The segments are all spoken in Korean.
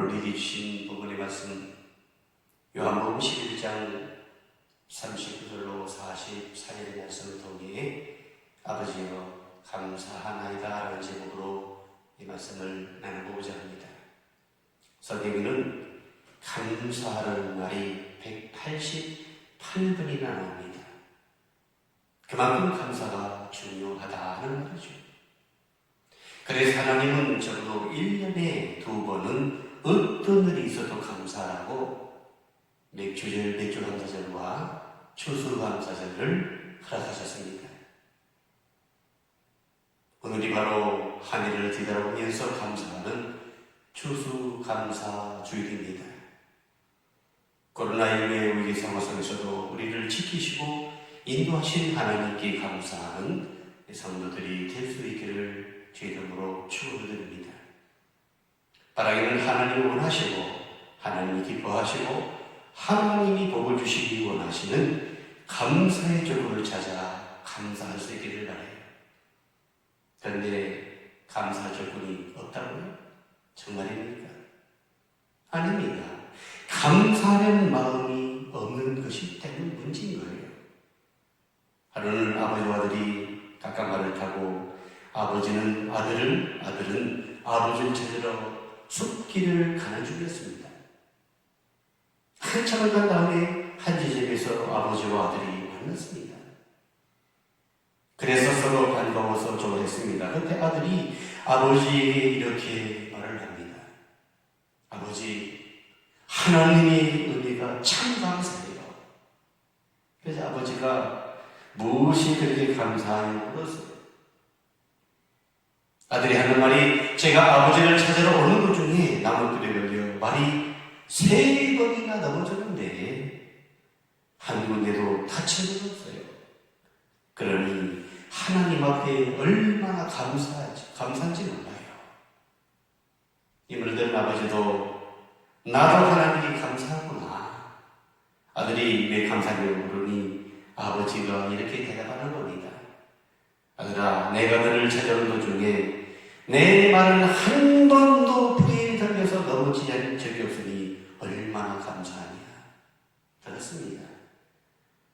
우리에게 주신 복음의 말씀 요한복음 11장 39절로 44절의 말씀을 통해 아버지여 감사하나이다 라는 제목으로 이 말씀을 나눠보고자 합니다. 설교에는 감사하는 말이 188번이나 나옵니다. 그만큼 감사가 중요하다는 말이죠. 그래서 하나님은 적어도 1년에 2번은 어떤 일이 있어도 감사하고 맥주절, 맥주감사절과 추수감사절을 허락하셨습니다. 오늘이 바로 한 해를 뒤돌아보면서 감사하는 추수감사주일입니다. 코로나19의 위기 상황 속에서도 우리를 지키시고 인도하신 하나님께 감사하는 성도들이 될 수 있기를 주의 이름으로 축원드립니다. 바라기는 하나님이 원하시고 하나님이 기뻐하시고 하나님이 복을 주시기 원하시는 감사의 조건을 찾아 감사할 수 있기를 바라요. 그런데 감사할 조건이 없다고요? 정말입니까? 아닙니다. 감사하는 마음이 없는 것이 때문에 문제인 거예요. 하루는 아버지와 아들이 각각 말을 타고 아버지는 아들은 아버지를 찾으러 숲길을 가는 중이었습니다. 한참을 간 다음에 한 지점에서 아버지와 아들이 만났습니다. 그래서 서로 반가워서 좋아했습니다. 그때 아들이 아버지에게 이렇게 말을 합니다. 아버지, 하나님의 은혜가 참 감사해요. 그래서 아버지가 무엇이 그렇게 감사하냐고 물었어요. 아들이 하는 말이 제가 아버지를 찾으러 오는 도중에 나무길에 걸려 말이 3번이나 넘어졌는데 한 군데도 다친 건 없어요. 그러니 하나님 앞에 얼마나 감사한지 몰라요. 이 말을 들은 아버지도 나도 하나님께 감사하구나. 아들이 왜 감사하냐고 물으니 아버지가 이렇게 대답하는 겁니다. 아들아, 내가 너를 찾아온 도중에 내 말은 한 번도 뿌리에 달려서 넘어지지 않은 적이 없으니 얼마나 감사하냐. 그렇습니다.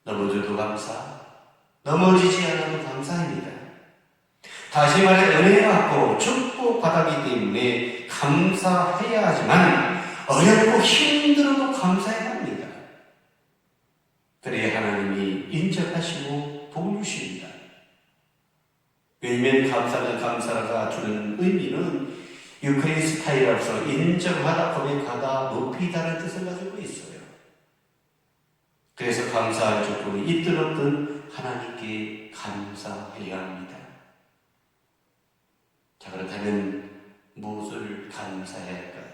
넘어져도 감사, 넘어지지 않아도 감사입니다. 다시 말해 은혜 받고 축복 받았기 때문에 감사해야 하지만 어렵고 힘들어도 감사해야 합니다. 그래야 하나님이 인정하시고 복을 주십니다. 왜냐면 감사가 주는 의미는 유크리스타이로서 인정하다, 고백하다, 높이다는 뜻을 가지고 있어요. 그래서 감사할 조건이 있든 없든 하나님께 감사해야 합니다. 자, 그렇다면 무엇을 감사해야 할까요?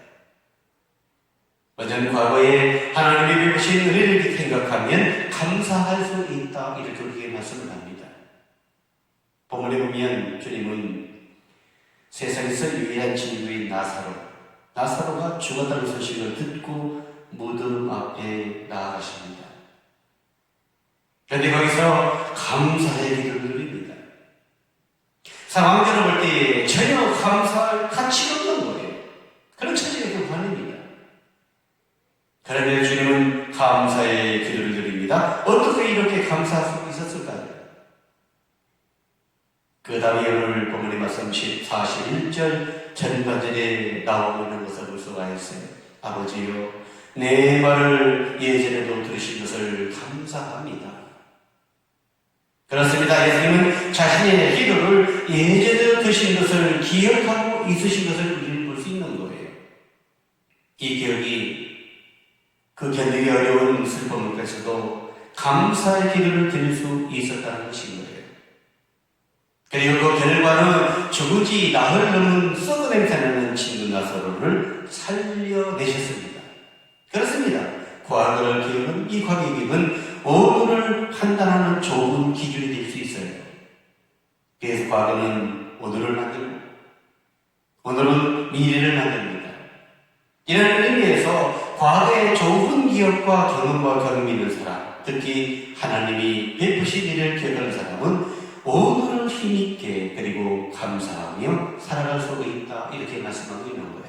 어전 과거에 하나님이 베푸신 은혜를 생각하면 감사할 수 있다, 이렇게 우리에게 말씀을 합니다. 본문에 보면 주님은 세상에서 유일한 친구인 나사로가 죽었다는 소식을 듣고 무덤 앞에 나아가십니다. 그런데 거기서 감사의 기도를 드립니다. 상황대로 볼 때 전혀 감사할 가치가 없는 거예요. 그런 처지가 불가능합니다. 그런데 주님은 감사의 기도를 드립니다. 어떻게 이렇게 감사할 수 있었을까요? 그 다음에 오늘 본문의 말씀 41절 전반절에 나오고 있는 것을 볼 수가 있어요. 아버지요, 내 말을 예전에도 들으신 것을 감사합니다. 그렇습니다. 예수님은 자신의 기도를 예전에 들으신 것을 기억하고 있으신 것을 우리는 볼 수 있는 거예요. 이 기억이 그 견디기 어려운 슬픔에서도 감사의 기도를 드릴 수 있었다는 것인 거예요. 그리고 그 결과는 죽은지 나흘 넘은 썩은 냄새나는 친구 나사로를 살려내셨습니다. 그렇습니다. 과거를 기억은 이 과거의 기억은 오늘을 판단하는 좋은 기준이 될 수 있어요. 그래서 과거는 오늘을 만들고 오늘은 미래를 만듭니다. 이런 의미에서 과거의 좋은 기억과 경험이 있는 사람, 특히 하나님이 베푸신 일을 기억하는 사람은 오늘을 힘있게 그리고 감사하며 살아갈 수가 있다, 이렇게 말씀하고 있는 거예요.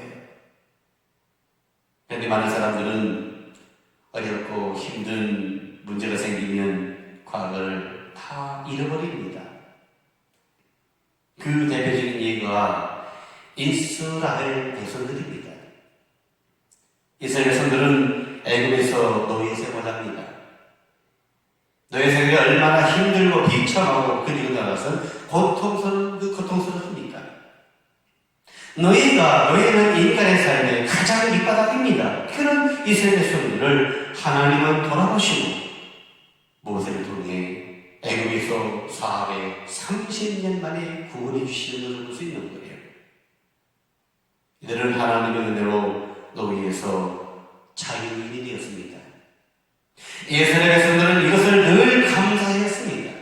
그런데 많은 사람들은 어렵고 힘든 문제가 생기면 과거를 다 잃어버립니다. 그 대표적인 예가 이스라엘 백성들입니다. 이스라엘 백성들은 애굽에서 노예 생활합니다. 노예 생활이 얼마나 힘들고 비참하고 그리고 나가서 고통스럽습니까? 노예는 인간의 삶의 가장 밑바닥입니다. 그런 이스라엘 백성들을 하나님은 돌아보시고 모세를 통해 애굽에서 430년 만에 구원해 주시는 것을 볼 수 있는 거예요. 이들은 하나님의 은혜로 노예에서 자유인이 되었습니다. 이스라엘 백성들은 이것을 늘 감사했습니다.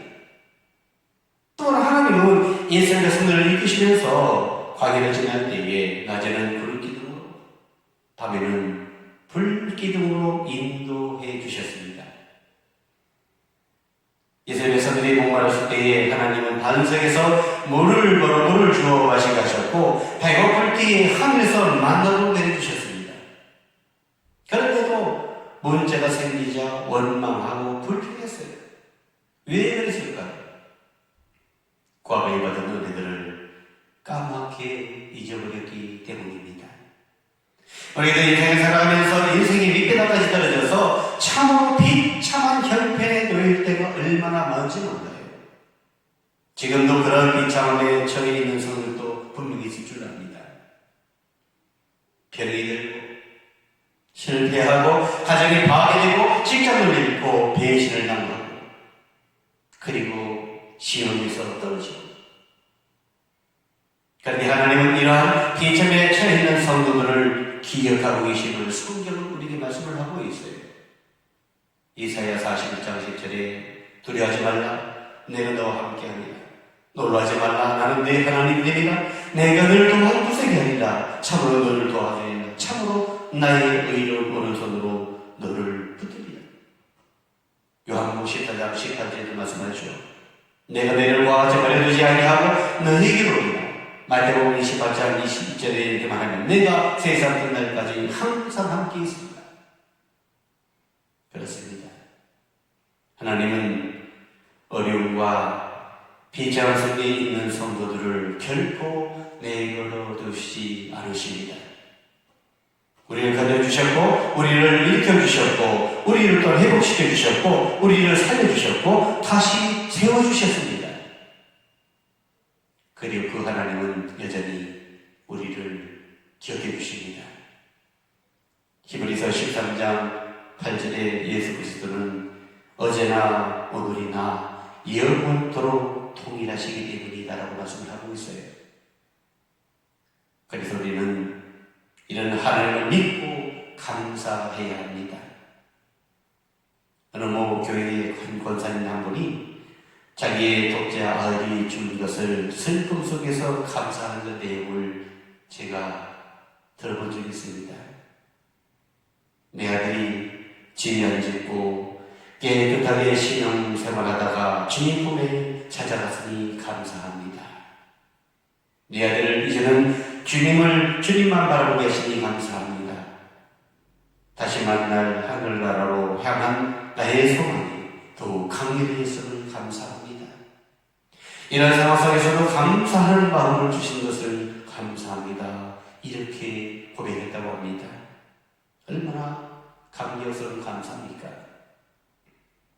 또한 하나님은 이스라엘 백성들을 이끄시면서 광야를 지날 때에 낮에는 불기둥으로 밤에는 불기둥으로 인도해 주셨습니다. 이스라엘 백성들이 목마르실 때에 하나님은 반석에서 물을 주어 마시게 하셨고 배고플 때에 하늘에서 만나도 내려주셨습니다. 그런데도 문제가 생기자 원망하고 불평했어요. 왜 그랬을까요? 과거에 받은 은혜들을 까맣게 잊어버렸기 때문입니다. 우리들 인생을 살아가면서 인생이 밑바닥까지 떨어져서 참으로 비참한 형편에 놓일 때가 얼마나 많은지 몰라요. 지금도 그런 비참함에 처해 있는 성들도 분명히 있을 줄 압니다. 병이 들고 실패하고 가정이 파괴되고 직장을 잃고 배신을 당하고 그리고 시험에서 떨어지고. 그런데 하나님은 이러한 비참에 처해 있는 성도들을 기억하고 계심을 성경은 우리에게 말씀을 하고 있어요. 이사야 41장 10절에 두려워하지 말라 내가 너와 함께하리라. 놀라지 말라 나는 네 하나님이니라. 내가 너를 도와 구세게 하리라. 참으로 너를 도와주리라. 참으로 나의 의로운 오른손으로 너를 붙들리라. 요한복음 14장 18절에도 말씀하죠. 내가 너를 구하지 버려두지 아니하고 너에게로 오리라. 마태복음 28장 22절에 이렇게 말하면 내가 세상 끝날까지 항상 함께 있습니다. 그렇습니다. 하나님은 어려움과 비참한 속에 있는 성도들을 결코 내버려 두시지 않으십니다. 우리를 건져주셨고 우리를 일으켜주셨고 우리를 또 회복시켜주셨고 우리를 살려주셨고 다시 세워주셨습니다. 그리고 그 하나님은 여전히 우리를 기억해 주십니다. 히브리서 13장 8절에 예수 그리스도는 어제나 오늘이나 영원토록 동일하시기 때문이다라고 말씀을 하고 있어요. 그래서 우리는 이런 하나님을 믿고 감사해야 합니다. 어느 교회의 한 권사님 한 분이 자기의 독자 아들이 준 것을 슬픔 속에서 감사하는 내용을 제가 들어본 적이 있습니다. 내 아들이 죄 안 짓고 깨끗하게 신앙생활하다가 주님 품에 찾아갔으니 감사합니다. 내 아들 이제는 주님만 바라보고 계시니 감사합니다. 다시 만날 하늘나라로 향한 나의 소망이 더욱 강렬해졌음을 감사합니다. 이런 상황 속에서도 감사하는 마음을 주신 것을 감사합니다. 이렇게 고백했다고 합니다. 얼마나 감격스러운 감사입니까?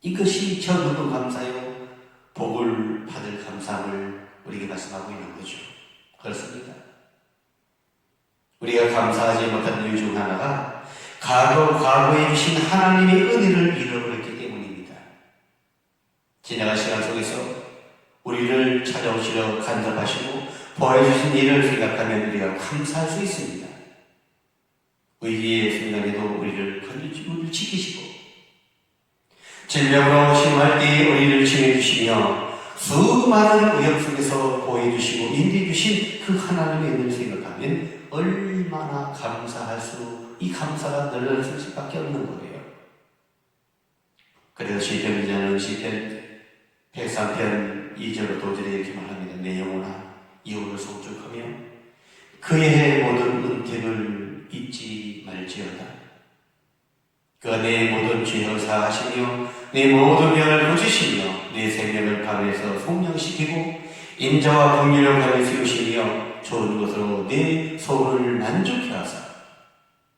이것이 저 누구 감사요? 복을 받을 감사함을 우리에게 말씀하고 있는 거죠. 그렇습니다. 우리가 감사하지 못한 이유 중 하나가 과거에 주신 하나님의 은혜를 잃어버렸기 때문입니다. 지나간 시간 속에서 우리를 찾아오시려 간섭하시고 보여주신 일을 생각하면 우리가 감사할 수 있습니다. 위기의 순간에도 우리를 건져주고 지키시고 질병으로 심할 때에 우리를 지내주시며 수많은 위험 속에서 보여주시고 인도해주신 그 하나님의 은혜를 생각하면 얼마나 감사할 이 감사가 늘어날 수밖에 없는 거예요. 그래서 시편 기자는 시편 103편 2절로 도절에 이렇게 말합니다. 내 영혼아 여호와를 송축하며 그의 모든 은택을 잊지 말지어다. 그가 내 모든 죄를 사하시며 내 모든 병을 고치시며 내 생명을 강에서 성령시키고 인자와 긍휼을 강에 세우시며 좋은 것으로 내 소원을 만족해 하사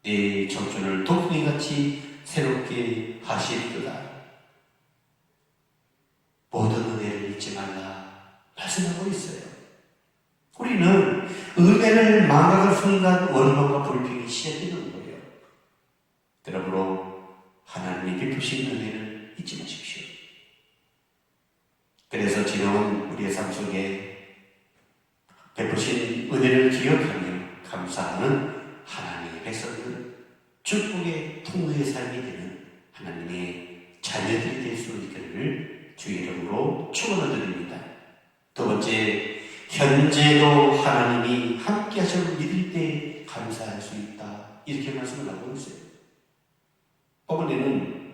내 청춘을 독수리같이 새롭게 하시리로다. 모든 은혜를 잊지 말라 말씀하고 있어요. 우리는 은혜를 망각할 순간 원망과 불평이 시작되는 거예요. 그러므로 하나님이 베푸신 은혜를 잊지 마십시오. 그래서 지나온 우리의 삶 속에 베푸신 은혜를 기억하며 감사하는 하나님의 백성들, 축복의 통로의 삶이 되는 하나님의 자녀들이 될 수 있기를 주의 이름으로 축원을 드립니다. 두 번째, 현재도 하나님이 함께 하심을 믿을 때 감사할 수 있다. 이렇게 말씀을 하고 있어요. 이번에는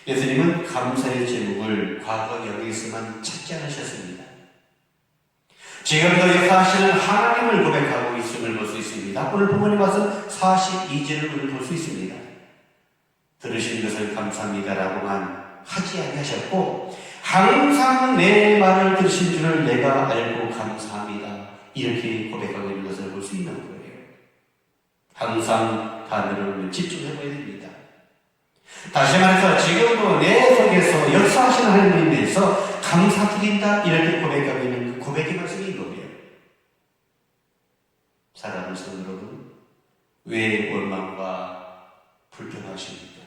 예수님은 감사의 제목을 과거 여기에서만 찾지 않으셨습니다. 지금도 역사하시는 하나님을 고백하고 있음을 볼 수 있습니다. 오늘 본문에 와서 42절을 우리 볼 수 있습니다. 들으신 것을 감사합니다라고만 하지 아니하셨고 항상 내 말을 들으신 줄을 내가 알고 감사합니다. 이렇게 고백하고 있는 것을 볼 수 있는 거예요. 항상 단어를 집중해봐야 됩니다. 다시 말해서 지금도 내 속에서 역사하시는 하나님에 대해서 감사드린다 이렇게 고백하고 있는 그 고백의 말씀인 거예요. 사랑하는 성도 여러분, 왜 원망과 불평하십니까?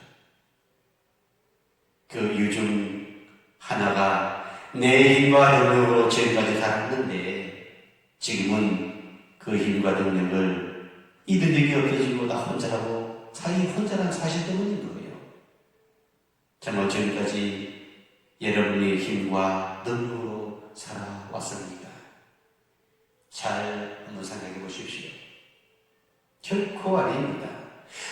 그 이유 중 하나가 내 힘과 능력으로 지금까지 살았는데 지금은 그 힘과 능력을 이 능력이 없어지고 나 혼자라고 혼자라는 사실 때문인 거예요. 정말 지금까지 여러분의 힘과 능력으로 살아왔습니까? 잘 한번 생각해 보십시오. 결코 아닙니다.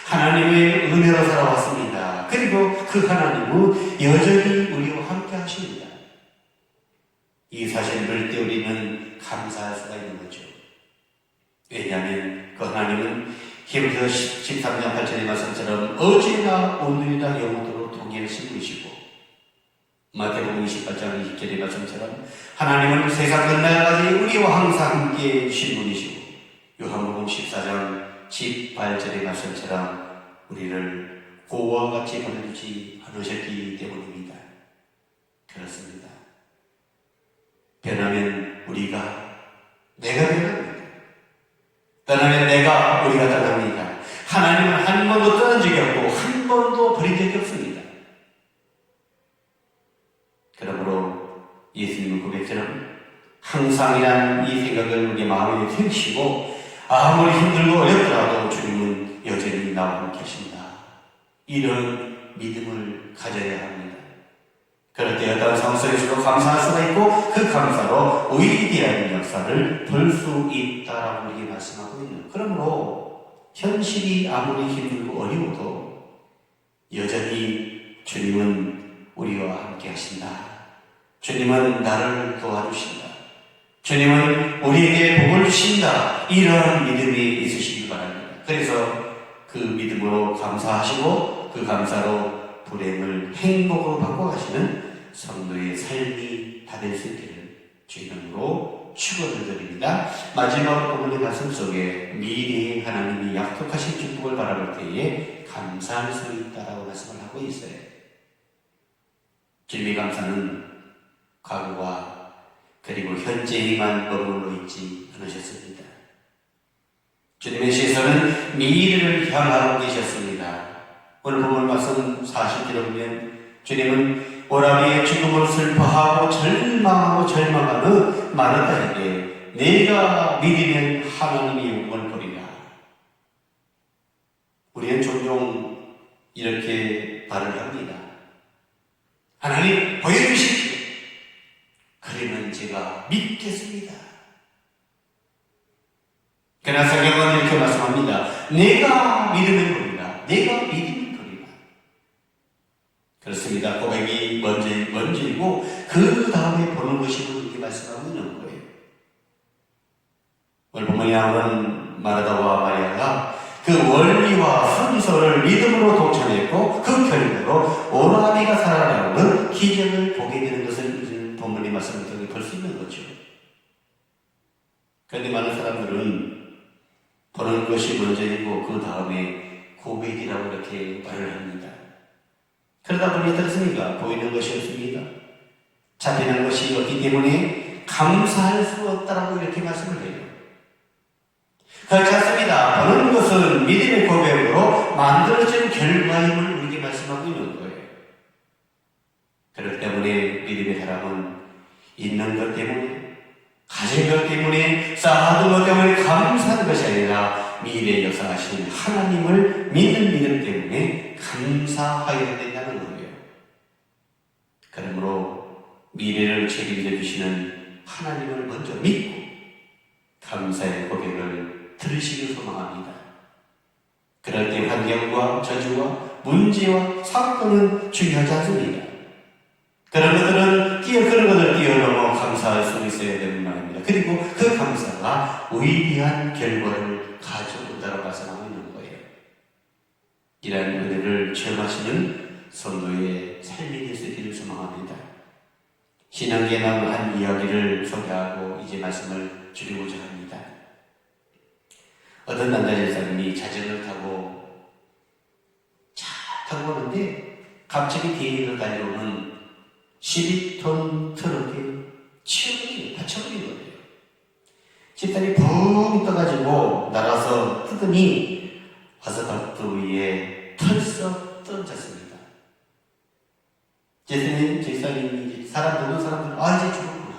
하나님의 은혜로 살아왔습니다. 그리고 그 하나님은 여전히 우리와 함께 하십니다. 이 사실을 볼 때 우리는 감사할 수가 있는 거죠. 왜냐하면 그 하나님은 히브리서 13장 8절의 말씀처럼 어제나 오늘이나 영원토록 동일하신 분이시고 마태복음 28장 20절의 말씀처럼 하나님은 세상 끝날까지 우리와 항상 함께 계신 분이시고 요한복음 14장 18절의 말씀처럼 우리를 고와 같이 버려두지 않으셨기 때문입니다. 그렇습니다. 변하면 내가 변합니다. 떠나면 우리가 떠납니다. 하나님은 한 번도 떠난 적이 없고 한 번도 버린 적이 없습니다. 그러므로 예수님의 고백처럼 항상이란 이 생각을 우리 마음에 새기시고 아무리 힘들고 어렵더라도 주님은 여전히 나와 함께 하신다. 이런 믿음을 가져야 합니다. 그럴 때 어떤 상황 속에서도 감사할 수가 있고 그 감사로 위대한 역사를 볼 수 있다라고 우리에게 말씀하고 있는. 그러므로 현실이 아무리 힘들고 어려워도 여전히 주님은 우리와 함께 하신다. 주님은 나를 도와주신다. 주님은 우리에게 복을 주신다. 이런 믿음이 있으시기 바랍니다. 그래서 그 믿음으로 감사하시고 그 감사로 불행을 행복으로 바꿔가시는 성도의 삶이 다 될 수 있기를 주님으로 축원을 드립니다. 마지막 본문의 말씀 속에 미래의 하나님이 약속하신 축복을 바라볼 때에 감사할 수 있다라고 말씀을 하고 있어요. 주님의 감사는 과거와 그리고 현재에만 머물러 있지 않으셨습니다. 주님의 시선은 미래를 향하고 계셨습니다. 오늘 본문 말씀 40절에 보면 주님은 오라비의 죽음을 슬퍼하고 절망하는 마르다에게 내가 믿으면 하나님이 영광을 보리라. 우리는 종종 이렇게 말을 합니다. 하나님 보여주십시오. 그러면 제가 믿겠습니다. 그러나 성경은 이렇게 말씀합니다. 내가 믿으면 보리라. 내가 믿으면 보리라. 그렇습니다. 고백이 먼저이고 그 다음에 보는 것이 이렇게 말씀하고 있는 거예요. 오늘 본문에 나오는 마르다와 마리아가 그 원리와 순서를 믿음으로 동참했고 그 결과로 오라비가 살아나오는 기적을 보게 되는 것을 본문의 말씀을 통해 볼 수 있는 거죠. 그런데 많은 사람들은 보는 것이 먼저이고 그 다음에 고백이라고 이렇게 말을 합니다. 그러다 보니 어떻습니까? 보이는 것이 없습니다. 잡히는 것이 없기 때문에 감사할 수 없다라고 이렇게 말씀을 해요. 그렇지 않습니다. 보는 것은 믿음의 고백으로 만들어진 결과임을 우리에게 말씀하고 있는 거예요. 그렇기 때문에 믿음의 사람은 있는 것 때문에, 가진 것 때문에, 쌓아둔 것 때문에 감사하는 것이 아니라 미래에 역사하시는 하나님을 믿는 믿음 때문에 감사하여야 된다는 거예요. 그러므로 미래를 책임져 주시는 하나님을 먼저 믿고 감사의 고백을 들으시길 소망합니다. 그럴 때 환경과 저주와 문제와 사건은 중요하지 않습니다. 그런 것들을 뛰어넘어 감사할 수 있어야 되는 말입니다. 그리고 그 감사가 위대한 결과를 가져온다고 말씀하고 있는 거예요. 이러한 은혜를 체험하시는 성도의 삶이 될 수 있기를 소망합니다. 신앙계에 나온 한 이야기를 소개하고 이제 말씀을 드리고자 합니다. 어떤 남자 집사님이 자전거를 타고 오는데 갑자기 뒤에서 달려오는 12톤 트럭에 받쳐버린 거예요. 집사람이 붕 떠가지고 날아서 뜨더니 아스팔트 위에 털썩 떨어졌습니다. 집사님이 모든 사람들은 이제 죽었구나.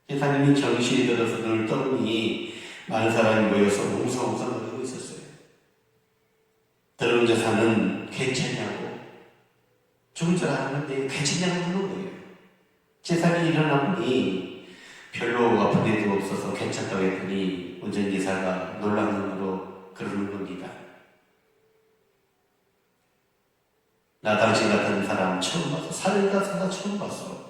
집사님이 정신이 들어서 눈을 떠보니 많은 사람이 모여서 웅성웅성 놀고 있었어요. 들어온 여사는 괜찮냐고, 죽을 줄 알았는데 괜찮냐고 묻는 거예요. 재산이 일어나보니 별로 아픈 데도 없어서 괜찮다고 했더니 운전기사가 놀란 눈으로 그러는 겁니다. 나 당신 같은 사람 처음 봤어. 살다 처음 봤어.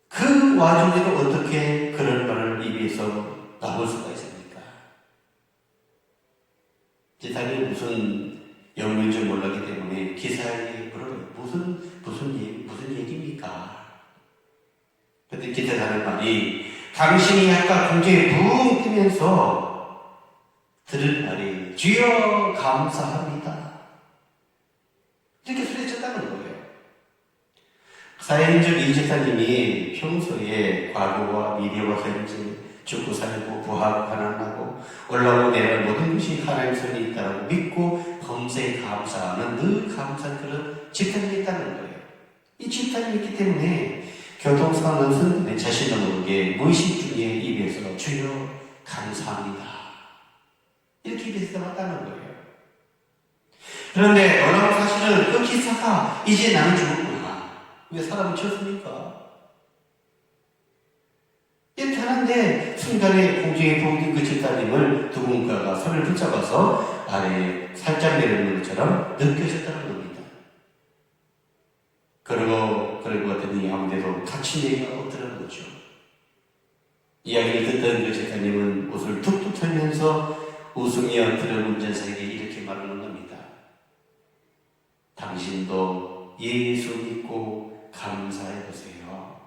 그 와중에도 어떻게 그런 말을 입에서 나올 수가 있습니까? 기사님이 무슨 영문인지 몰랐기 때문에 기사에게 물어요. 무슨 얘기입니까? 그때 기사가 하는 말이 당신이 아까 공중에 붕 뜨면서 들은 말이 주여 감사합니다. 이렇게 소리쳤다는 거예요. 사회인적 이 집사님이 평소에 과거와 미래와 현재 죽고 살고 부하고 가난하고 올라오고 내려오는 모든 것이 하나님의 손이 있다고 믿고 범사에 감사하는 늘 감사한 그런 집단이 있다는 거예요. 이 집단이 있기 때문에 교통사고는 순간에 자신도 모르게 무의식 중에 입에서 주여 감사합니다 이렇게 입에서 나왔다는 거예요. 그런데 놀라운 사실은 그 기사가 이제 나는 죽었구나. 왜 사람을 쳤습니까? 편한데 순간에 공중에 붕 그 집사님을 누군가가 손을 붙잡아서 아래에 살짝 내려놓는 것처럼 느껴졌다는 겁니다. 그러고 봤더니 아무데도 다친 얘기가 없더라는 거죠. 이야기를 듣던 그 집사님은 옷을 툭툭 털면서 웃으며 들은 운전사에게 이렇게 말하는 겁니다. 당신도 예수 믿고 감사해보세요.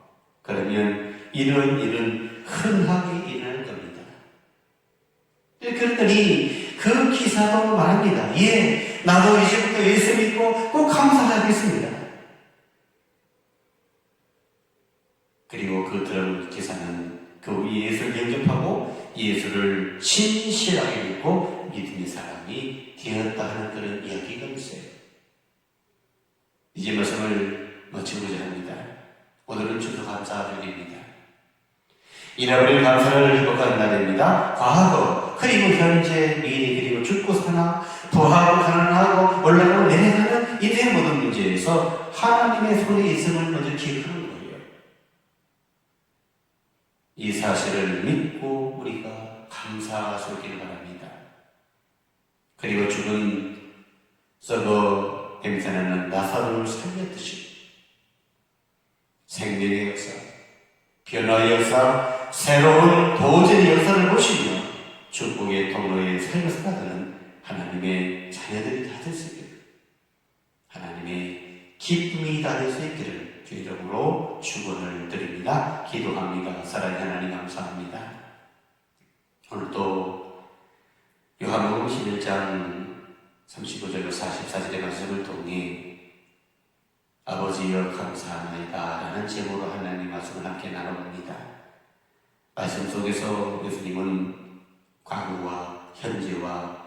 그러면 이런 일은 흔하게 일어날 겁니다. 그랬더니 그 기사도 말합니다. 나도 이제부터 예수 믿고 꼭 감사하겠습니다. 그리고 그 들은 기사는 그 예수를 영접하고 예수를 신실하게 믿고 믿음의 사람이 되었다 하는 그런 이야기가 있어요. 이제 말씀을 마치고자 합니다. 오늘은 추수감사주일입니다. 잃어버린 감사를 회복하는 날입니다. 과거, 그리고 현재, 미래, 그리고 죽고 사나, 부하고 가난하고 올라가고 내려가는 이들의 모든 문제에서 하나님의 손에 있음을 먼저 기억하는 거예요. 이 사실을 믿고 우리가 감사할 수 있기를 바랍니다. 그리고 죽은 썩어 냄새나는 나사로를 살렸듯이 생명의 역사, 변화의 역사, 새로운 도전의 역사를 보시며 축복의 통로에 삶을 살아가는 하나님의 자녀들이 다 될 수 있기를, 하나님의 기쁨이 다 될 수 있기를 주 이름으로 축원을 드립니다. 기도합니다. 사랑의 하나님 감사합니다. 오늘도 요한복음 11장 39절로 44절의 말씀을 통해 아버지여 감사합니다 라는 제목으로 하나님 말씀을 함께 나눠봅니다. 말씀 속에서 예수님은 과거와 현재와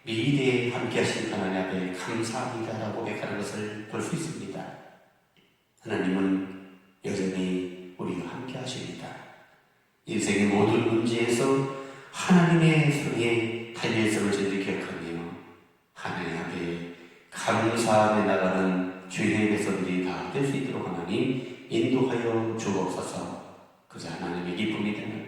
미래에 함께 하신 하나님 앞에 감사합니다라고 고백하는 것을 볼 수 있습니다. 하나님은 여전히 우리와 함께 하십니다. 인생의 모든 문제에서 하나님의 손에 달려있음을 저희들이 기억하며 하나님 앞에 감사하며 나가는 주의 백성들이 다 될 수 있도록 하나님 인도하여 주옵소서. 그저 하나님의 기쁨이 되는